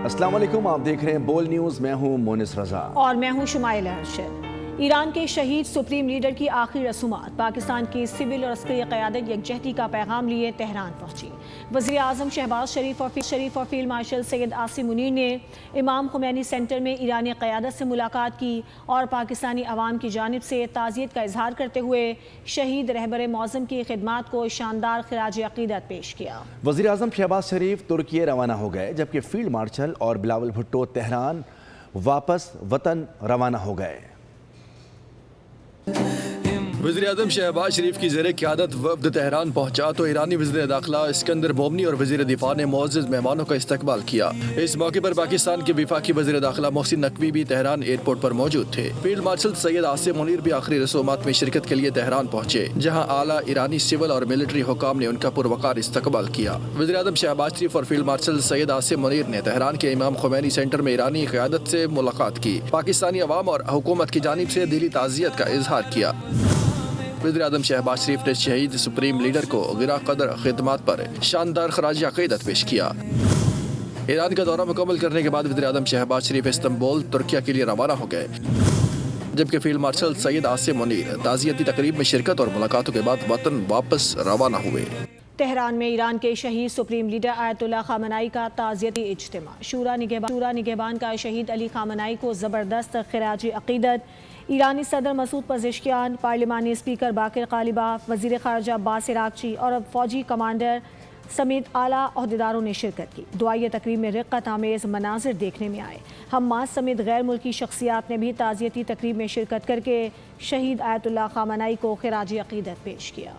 السلام علیکم، آپ دیکھ رہے ہیں بول نیوز، میں ہوں مونس رضا اور میں ہوں شمائل ارشد۔ ایران کے شہید سپریم لیڈر کی آخری رسومات پاکستان کی سول اور عسکری قیادت یکجہتی کا پیغام لیے تہران پہنچی۔ وزیر اعظم شہباز شریف اور فیلڈ مارشل سید عاصم منیر نے امام خمینی سینٹر میں ایرانی قیادت سے ملاقات کی اور پاکستانی عوام کی جانب سے تعزیت کا اظہار کرتے ہوئے شہید رہبر معظم کی خدمات کو شاندار خراج عقیدت پیش کیا۔ وزیر اعظم شہباز شریف ترکی روانہ ہو گئے، جبکہ فیلڈ مارشل اور بلاول بھٹو تہران واپس وطن روانہ ہو گئے۔ وزیر اعظم شہباز شریف کی زیر قیادت وفد تہران پہنچا تو ایرانی وزیر داخلہ اسکندر مومنی اور وزیر دفاع نے معزز مہمانوں کا استقبال کیا۔ اس موقع پر پاکستان کے وفاقی وزیر داخلہ محسن نقوی بھی تہران ایئرپورٹ پر موجود تھے۔ فیلڈ مارشل سید عاصم منیر بھی آخری رسومات میں شرکت کے لیے تہران پہنچے، جہاں اعلیٰ ایرانی سول اور ملٹری حکام نے ان کا پروقار استقبال کیا۔ وزیر اعظم شہباز شریف اور فیلڈ مارشل سید عاصم منیر نے تہران کے امام خمینی سینٹر میں ایرانی قیادت سے ملاقات کی، پاکستانی عوام اور حکومت کی جانب سے دلی تعزیت کا اظہار کیا۔ وزیر اعظم شہباز شریف نے شہید سپریم لیڈر کو گراں قدر خدمات پر شاندار خراج عقیدت پیش کیا۔ ایران کا دورہ مکمل کرنے کے بعد وزیر اعظم شہباز شریف استنبول ترکیہ کے لیے روانہ ہو گئے، جبکہ فیلڈ مارشل سید عاصم منیر تعزیتی تقریب میں شرکت اور ملاقاتوں کے بعد وطن واپس روانہ ہوئے۔ تہران میں ایران کے شہید سپریم لیڈر آیت اللہ خامنائی کا تعزیتی اجتماع۔ شورا نگہبان کا شہید علی خامنائی کو زبردست خراج عقیدت۔ ایرانی صدر مسعود پزشکیان، پارلیمانی اسپیکر باقر قالیباف، وزیر خارجہ عباس عراقچی اور فوجی کمانڈر سمیت اعلیٰ عہدیداروں نے شرکت کی۔ دعائیہ تقریب میں رقت آمیز مناظر دیکھنے میں آئے۔ حماس سمیت غیر ملکی شخصیات نے بھی تعزیتی تقریب میں شرکت کر کے شہید آیت اللہ خامنائی کو خراج عقیدت پیش کیا۔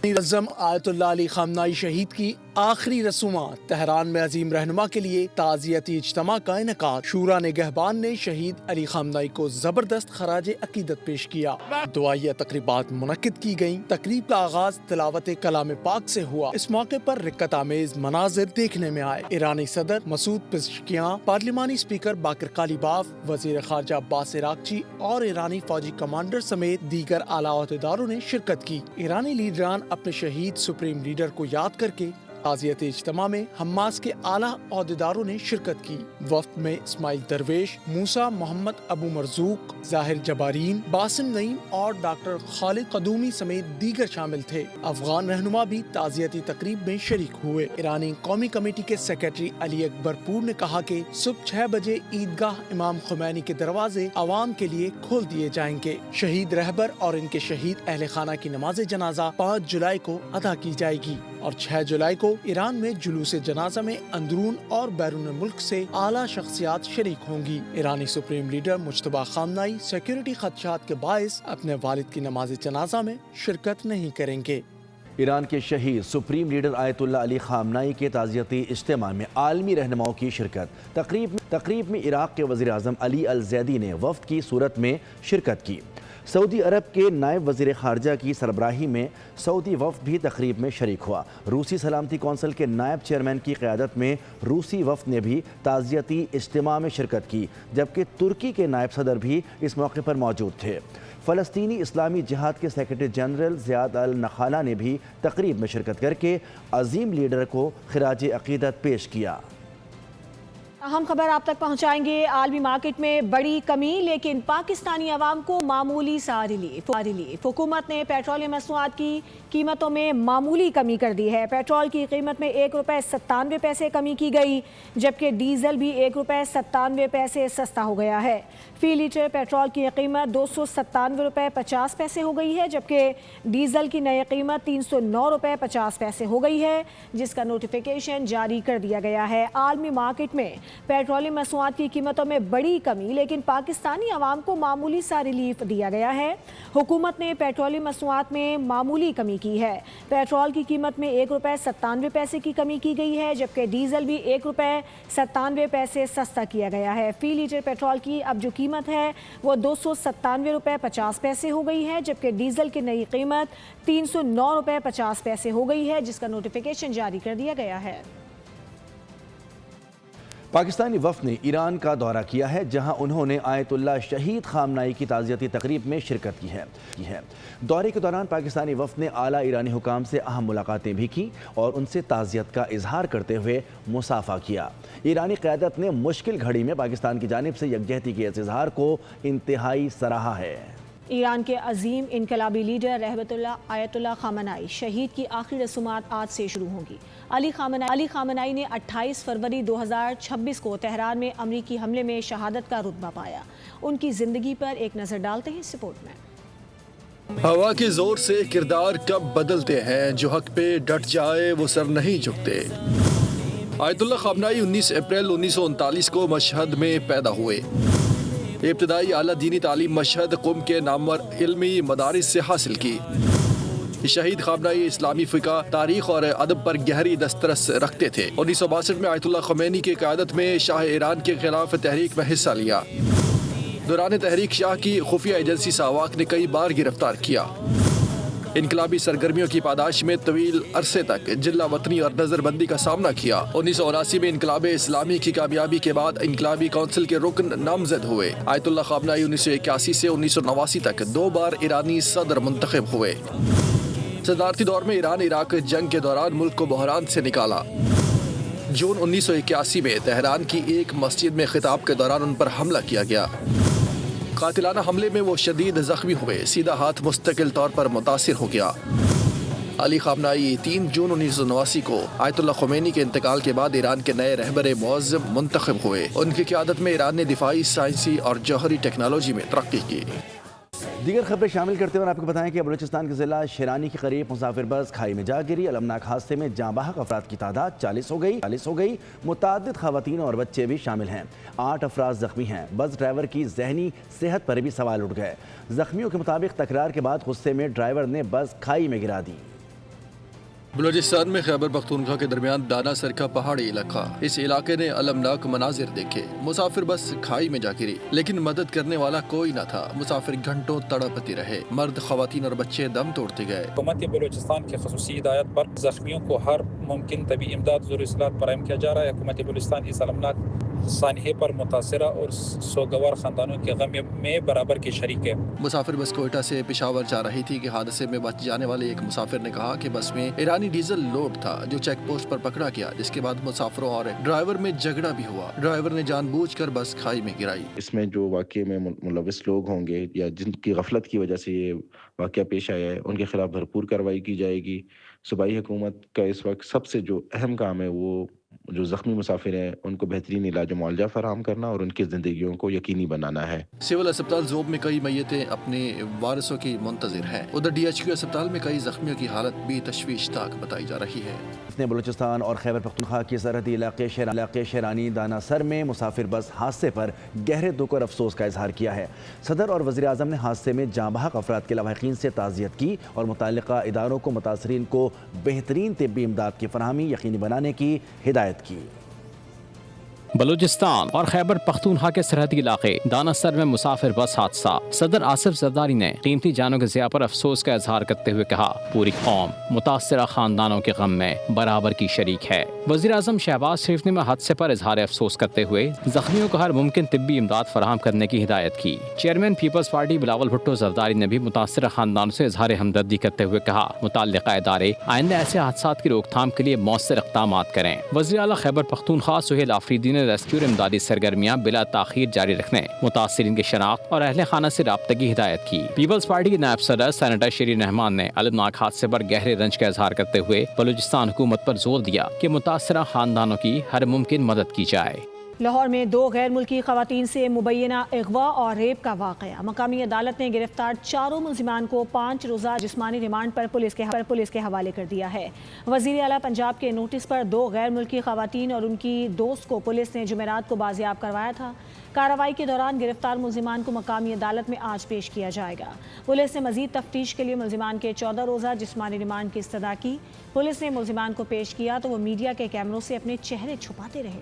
اعظم آیت اللہ علی خامنائی شہید کی آخری رسومات، تہران میں عظیم رہنما کے لیے تعزیتی اجتماع کا انعقاد۔ شورا نگہبان نے شہید علی خامنائی کو زبردست خراج عقیدت پیش کیا۔ دعائیہ تقریبات منعقد کی گئیں۔ تقریب کا آغاز تلاوت کلام پاک سے ہوا۔ اس موقع پر رقت آمیز مناظر دیکھنے میں آئے۔ ایرانی صدر مسعود پزشکیان، پارلیمانی اسپیکر باقر قالیباف، وزیر خارجہ عباس عراقچی اور ایرانی فوجی کمانڈر سمیت دیگر اعلیٰ عہدیداروں نے شرکت کی۔ ایرانی لیڈران اپنے شہید سپریم لیڈر کو یاد کر کے تعزیتی اجتماع میں حماس کے اعلیٰ عہدیداروں نے شرکت کی۔ وفد میں اسماعیل درویش، موسیٰ محمد ابو مرزوق، ظاہر جبارین، باسم نعیم اور ڈاکٹر خالد قدومی سمیت دیگر شامل تھے۔ افغان رہنما بھی تعزیتی تقریب میں شریک ہوئے۔ ایرانی قومی کمیٹی کے سیکرٹری علی اکبر پور نے کہا کہ صبح 6 بجے عیدگاہ امام خمینی کے دروازے عوام کے لیے کھول دیے جائیں گے۔ شہید رہبر اور ان کے شہید اہل خانہ کی نماز جنازہ 5 جولائی کو ادا کی جائے گی اور 6 جولائی کو ایران میں جلوس جنازہ میں اندرون اور بیرون ملک سے اعلیٰ شخصیات شریک ہوں گی۔ ایرانی سپریم لیڈر مجتبیٰ خامنائی سیکیورٹی خدشات کے باعث اپنے والد کی نماز جنازہ میں شرکت نہیں کریں گے۔ ایران کے شہید سپریم لیڈر آیت اللہ علی خامنائی کے تعزیتی اجتماع میں عالمی رہنماؤں کی شرکت۔ تقریب میں عراق کے وزیر اعظم علی الزیدی نے وفد کی صورت میں شرکت کی۔ سعودی عرب کے نائب وزیر خارجہ کی سربراہی میں سعودی وفد بھی تقریب میں شریک ہوا۔ روسی سلامتی کونسل کے نائب چیئرمین کی قیادت میں روسی وفد نے بھی تعزیتی اجتماع میں شرکت کی، جبکہ ترکی کے نائب صدر بھی اس موقع پر موجود تھے۔ فلسطینی اسلامی جہاد کے سیکرٹری جنرل زیاد النخالہ نے بھی تقریب میں شرکت کر کے عظیم لیڈر کو خراج عقیدت پیش کیا۔ اہم خبر آپ تک پہنچائیں گے۔ عالمی مارکیٹ میں بڑی کمی لیکن پاکستانی عوام کو معمولی سا ریلیف۔ حکومت نے پیٹرولیم مصنوعات کی قیمتوں میں معمولی کمی کر دی ہے۔ پیٹرول کی قیمت میں 1 روپے 97 پیسے کمی کی گئی، جبکہ ڈیزل بھی 1 روپے 97 پیسے سستا ہو گیا ہے۔ فی لیٹر پیٹرول کی قیمت 297 روپے 50 پیسے ہو گئی ہے، جبکہ ڈیزل کی نئی قیمت 309 روپے 50 پیسے ہو گئی ہے، جس کا نوٹیفیکیشن جاری کر دیا گیا ہے۔ عالمی مارکیٹ میں پیٹرولیم مصنوعات کی قیمتوں میں بڑی کمی لیکن پاکستانی عوام کو معمولی سا ریلیف دیا گیا ہے۔ حکومت نے پیٹرولیم مصنوعات میں معمولی کمی کی ہے۔ پیٹرول کی قیمت میں 1 روپے 97 پیسے کی کمی کی گئی ہے، جبکہ ڈیزل بھی 1 روپے 97 پیسے سستا کیا گیا ہے۔ فی لیٹر پیٹرول کی اب جو قیمت ہے وہ 297 روپے 50 پیسے ہو گئی ہے، جبکہ ڈیزل کی نئی قیمت 309 روپے 50 پیسے ہو گئی ہے، جس کا نوٹیفیکیشن جاری کر دیا گیا ہے۔ پاکستانی وفد نے ایران کا دورہ کیا ہے، جہاں انہوں نے آیت اللہ شہید خامنائی کی تعزیتی تقریب میں شرکت کی ہے۔ دورے کے دوران پاکستانی وفد نے اعلیٰ ایرانی حکام سے اہم ملاقاتیں بھی کی اور ان سے تعزیت کا اظہار کرتے ہوئے مصافحہ کیا۔ ایرانی قیادت نے مشکل گھڑی میں پاکستان کی جانب سے یکجہتی کے اس اظہار کو انتہائی سراہا ہے۔ ایران کے عظیم انقلابی لیڈر رحمت اللہ آیت اللہ خامنائی شہید کی آخری رسومات آج سے شروع ہوں گی۔ علی خامنائی نے 28 فروری 2026 کو تہران میں امریکی حملے میں شہادت کا رتبہ پایا۔ ان کی زندگی پر ایک نظر ڈالتے ہیں اس رپورٹ میں۔ ہوا کے زور سے کردار کب بدلتے ہیں، جو حق پہ ڈٹ جائے وہ سر نہیں جھکتے۔ آیت اللہ خامنائی 19 اپریل 1939 کو مشہد میں پیدا ہوئے۔ ابتدائی اعلیٰ دینی تعلیم مشہد قم کے نامور علمی مدارس سے حاصل کی۔ شہید خامنائی اسلامی فقہ، تاریخ اور ادب پر گہری دسترس رکھتے تھے۔ 1962 میں آیت اللہ خمینی کی قیادت میں شاہ ایران کے خلاف تحریک میں حصہ لیا۔ دوران تحریک شاہ کی خفیہ ایجنسی ساواک نے کئی بار گرفتار کیا۔ انقلابی سرگرمیوں کی پاداش میں طویل عرصے تک جلا وطنی اور نظر بندی کا سامنا کیا۔ 1979 میں انقلاب اسلامی کی کامیابی کے بعد انقلابی کونسل کے رکن نامزد ہوئے۔ آیت اللہ خامنائی 1981 سے 1989 تک 2 بار ایرانی صدر منتخب ہوئے۔ صدارتی دور میں ایران عراق جنگ کے دوران ملک کو بحران سے نکالا۔ جون 1981 میں تہران کی ایک مسجد میں خطاب کے دوران ان پر حملہ کیا گیا۔ قاتلانہ حملے میں وہ شدید زخمی ہوئے، سیدھا ہاتھ مستقل طور پر متاثر ہو گیا۔ علی خامنائی 3 جون 1989 کو آیت اللہ خمینی کے انتقال کے بعد ایران کے نئے رہبر معظم منتخب ہوئے۔ ان کی قیادت میں ایران نے دفاعی، سائنسی اور جوہری ٹیکنالوجی میں ترقی کی۔ دیگر خبریں شامل کرتے ہوئے آپ کو بتائیں کہ بلوچستان کے ضلع شیرانی کے قریب مسافر بس کھائی میں جا گری۔ المناک حادثے میں جاں بحق افراد کی تعداد 40 ہو گئی۔ متعدد خواتین اور بچے بھی شامل ہیں۔ 8 افراد زخمی ہیں۔ بس ڈرائیور کی ذہنی صحت پر بھی سوال اٹھ گئے۔ زخمیوں کے مطابق تکرار کے بعد غصے میں ڈرائیور نے بس کھائی میں گرا دی۔ بلوچستان میں خیبر پختونخوا کے درمیان دانا سر کا پہاڑی علاقہ، اس علاقے نے المناک مناظر دیکھے۔ مسافر بس کھائی میں جا گری، لیکن مدد کرنے والا کوئی نہ تھا۔ مسافر گھنٹوں تڑپتے رہے، مرد، خواتین اور بچے دم توڑتے گئے۔ حکومت بلوچستان کی خصوصی ہدایت پر زخمیوں کو ہر ممکن طبی امداد ضروری اصلاحات فراہم کیا جا رہا ہے۔ حکومت بلوچستان اس المناک سانحے پر متاثرہ اور سوگوار خاندانوں کے غم میں برابر کی شریک ہے۔ مسافر بس کوئٹہ سے پشاور جا رہی تھی کہ حادثے میں بچ جانے والے ایک مسافر نے کہا کہ بس میں ایرانی ڈیزل لوڈ تھا، جو چیک پوسٹ پر پکڑا گیا، جس کے بعد مسافروں اور ڈرائیور میں جھگڑا بھی ہوا۔ ڈرائیور نے جان بوجھ کر بس کھائی میں گرائی۔ اس میں جو واقعے میں ملوث لوگ ہوں گے یا جن کی غفلت کی وجہ سے یہ واقعہ پیش آیا ہے، ان کے خلاف بھرپور کارروائی کی جائے گی۔ صوبائی حکومت کا اس وقت سب سے جو اہم کام ہے وہ جو زخمی مسافر ہیں ان کو بہترین علاج و معالجہ فراہم کرنا اور ان کی زندگیوں کو یقینی بنانا ہے۔ سول اسپتال ذوب میں کئی میتیں اپنے وارثوں کی منتظر ہیں۔ ادھر ڈی ایچ کیو اسپتال میں کئی زخمیوں کی حالت بھی تشویشناک بتائی جا رہی ہے۔ نے بلوچستان اور خیبر پختونخوا کے سرحدی علاقے شیرانی دانا سر میں مسافر بس حادثے پر گہرے دکھ اور افسوس کا اظہار کیا ہے۔ صدر اور وزیر اعظم نے حادثے میں جاں بحق افراد کے لواحقین سے تعزیت کی اور متعلقہ اداروں کو متاثرین کو بہترین طبی امداد کی فراہمی یقینی بنانے کی ہدایت کی۔ بلوچستان اور خیبر پختونخوا کے سرحدی علاقے دانا سر میں مسافر بس حادثہ۔ صدر آصف زرداری نے قیمتی جانوں کے ضیاع پر افسوس کا اظہار کرتے ہوئے کہا، پوری قوم متاثرہ خاندانوں کے غم میں برابر کی شریک ہے۔ وزیر اعظم شہباز شریف نے حادثے پر اظہار افسوس کرتے ہوئے زخمیوں کو ہر ممکن طبی امداد فراہم کرنے کی ہدایت کی۔ چیئرمین پیپلز پارٹی بلاول بھٹو زرداری نے بھی متاثرہ خاندانوں سے اظہار ہمدردی کرتے ہوئے کہا، متعلقہ ادارے آئندہ ایسے حادثات کی روک تھام کے لیے مؤثر اقدامات کریں۔ وزیر اعلیٰ خیبر پختونخوا سہیل آفریدی نے ریسکیو اور امدادی سرگرمیاں بلا تاخیر جاری رکھنے، متاثرین کی شناخت اور اہل خانہ سے رابطے کی ہدایت کی۔ پیپلز پارٹی کے نائب صدر سینیٹر شیرین رحمان نے المناک حادثے پر گہرے رنج کا اظہار کرتے ہوئے بلوچستان حکومت پر زور دیا کہ متاثرہ خاندانوں کی ہر ممکن مدد کی جائے۔ لاہور میں 2 غیر ملکی خواتین سے مبینہ اغوا اور ریپ کا واقعہ۔ مقامی عدالت نے گرفتار 4 ملزمان کو 5 روزہ جسمانی ریمانڈ پر پولیس کے حوالے کر دیا ہے۔ وزیر اعلیٰ پنجاب کے نوٹس پر 2 غیر ملکی خواتین اور ان کی دوست کو پولیس نے جمعرات کو بازیاب کروایا تھا۔ کارروائی کے دوران گرفتار ملزمان کو مقامی عدالت میں آج پیش کیا جائے گا۔ پولیس نے مزید تفتیش کے لیے ملزمان کے 14 روزہ جسمانی ریمانڈ کی استدعا کی۔ پولیس نے ملزمان کو پیش کیا تو وہ میڈیا کے کیمروں سے اپنے چہرے چھپاتے رہے۔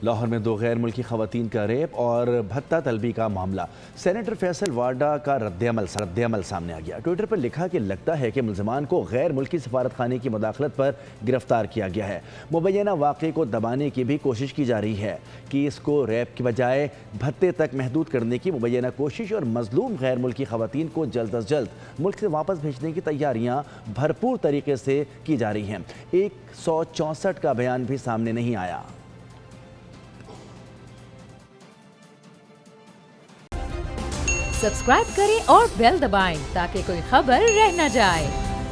لاہور میں 2 غیر ملکی خواتین کا ریپ اور بھتہ طلبی کا معاملہ، سینیٹر فیصل وارڈا کا رد عمل سامنے آ گیا۔ ٹویٹر پر لکھا کہ لگتا ہے کہ ملزمان کو غیر ملکی سفارت خانے کی مداخلت پر گرفتار کیا گیا ہے۔ مبینہ واقعے کو دبانے کی بھی کوشش کی جا رہی ہے کہ اس کو ریپ کی بجائے بھتے تک محدود کرنے کی مبینہ کوشش اور مظلوم غیر ملکی خواتین کو جلد از جلد ملک سے واپس بھیجنے کی تیاریاں بھرپور طریقے سے کی جا رہی ہیں۔ 164 کا بیان بھی سامنے نہیں آیا۔ سبسکرائب کریں اور بیل دبائیں تاکہ کوئی خبر رہ نہ جائے۔